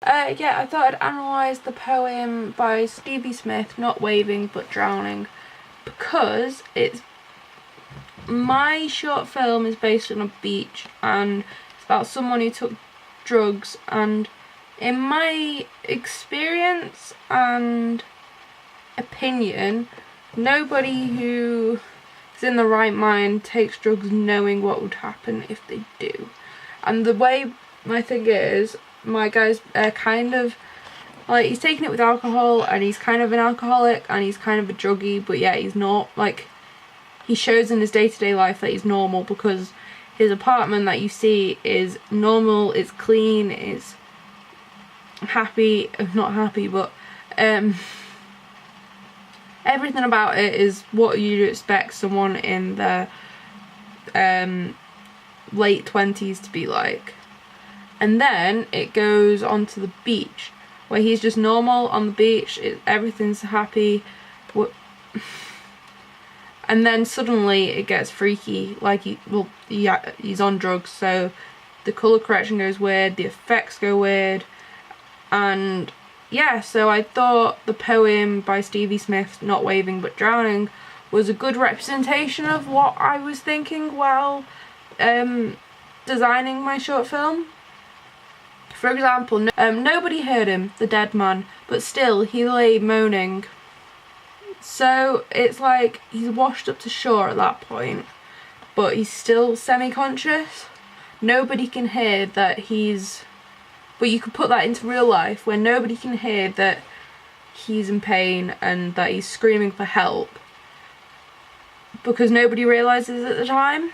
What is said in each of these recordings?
Yeah, I thought I'd analyse the poem by Stevie Smith, Not Waving But Drowning, because my short film is based on a beach and it's about someone who took drugs, and in my experience and opinion, nobody who is in the right mind takes drugs knowing what would happen if they do. And the way my thing is, my guy's kind of like, he's taking it with alcohol and he's kind of an alcoholic and he's kind of a druggie, but yeah, he's not, like, he shows in his day-to-day life that he's normal, because his apartment that you see is normal, it's clean, it's happy, not happy, but everything about it is what you'd expect someone in their late 20s to be like. And then it goes on to the beach, where he's just normal on the beach, everything's happy, and then suddenly it gets freaky, like he's on drugs, so the colour correction goes weird, the effects go weird, and yeah, so I thought the poem by Stevie Smith, Not Waving But Drowning, was a good representation of what I was thinking while designing my short film. For example, nobody heard him, the dead man, but still he lay moaning. So it's like he's washed up to shore at that point, but he's still semi-conscious. Nobody can hear that he's... But you could put that into real life, where nobody can hear that he's in pain and that he's screaming for help, because nobody realises at the time.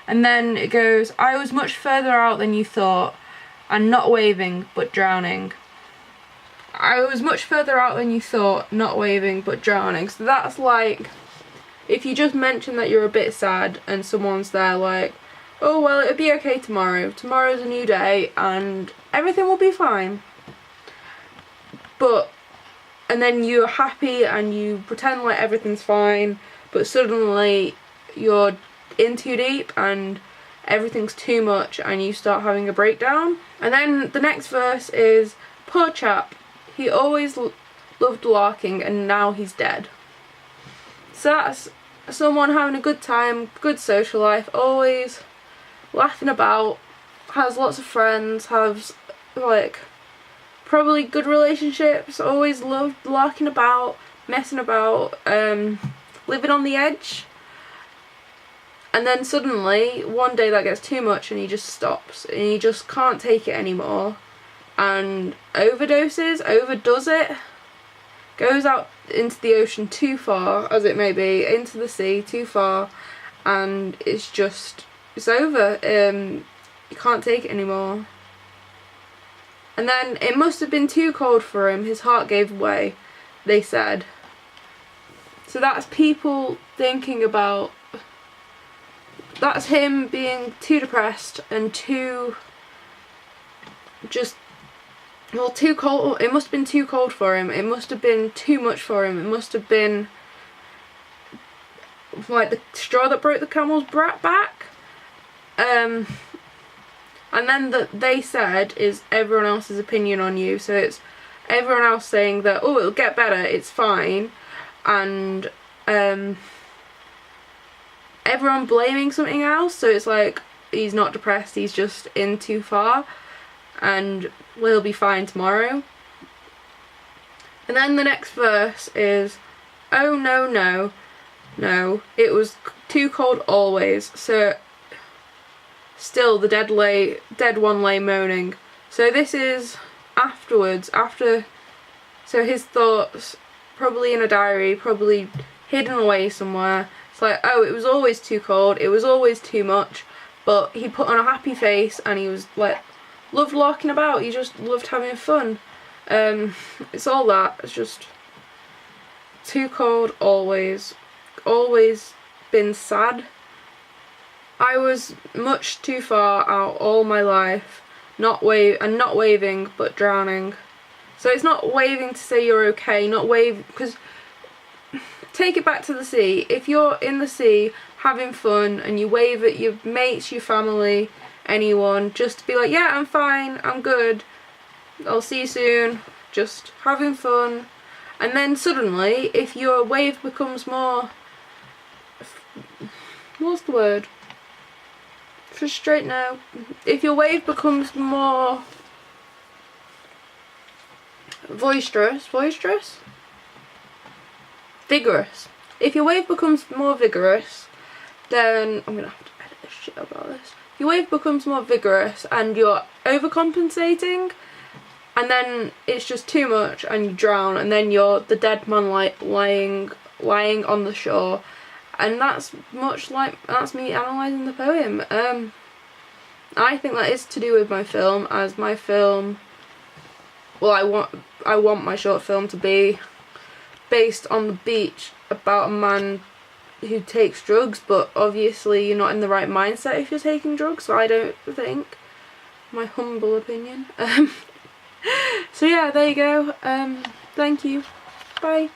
And then it goes, I was much further out than you thought, and not waving but drowning. I was much further out than you thought, not waving but drowning. So that's like, if you just mention that you're a bit sad and someone's there like, oh well, it'll be okay tomorrow, tomorrow's a new day and everything will be fine. But, and then you're happy and you pretend like everything's fine, but suddenly you're in too deep and everything's too much and you start having a breakdown. And then the next verse is, poor chap, he always loved larking and now he's dead. So that's someone having a good time, good social life, always laughing about, has lots of friends, has like probably good relationships, always loved larking about, messing about, living on the edge. And then suddenly one day that gets too much and he just stops and he just can't take it anymore and overdoes it, goes out into the ocean too far, as it may be, into the sea too far, and it's over. You can't take it anymore. And then it must have been too cold for him, his heart gave way, they said. So that's people thinking about, that's him being too depressed and too too cold. It must have been too cold for him, it must have been too much for him, it must have been like the straw that broke the camel's back. And then that they said is everyone else's opinion on you, so it's everyone else saying that, oh, it'll get better, it's fine, and everyone blaming something else, so it's like he's not depressed, he's just in too far and we'll be fine tomorrow. And then the next verse is, oh no, no, no, it was too cold always, so still the dead one lay moaning. So this is afterwards, so his thoughts, probably in a diary, probably hidden away somewhere. It's like, oh, it was always too cold, it was always too much, but he put on a happy face and he was like, loved larking about, he just loved having fun. It's all that, it's just too cold always been sad. I was much too far out all my life, not waving but drowning. So it's not waving to say you're okay, not wave, because take it back to the sea. If you're in the sea having fun and you wave at your mates, your family, anyone, just to be like, yeah, I'm fine, I'm good, I'll see you soon, just having fun. And then suddenly, if your wave becomes more, what's the word? Frustrate now. If your wave becomes more vigorous. If your wave becomes more vigorous, then I'm gonna have to edit this shit about this. If your wave becomes more vigorous and you're overcompensating, and then it's just too much and you drown, and then you're the dead man lying on the shore. And that's much like, that's me analysing the poem. I think that is to do with my film, as my film, well, I want my short film to be based on the beach about a man who takes drugs, but obviously you're not in the right mindset if you're taking drugs, I don't think. My humble opinion. So yeah, there you go. Thank you. Bye.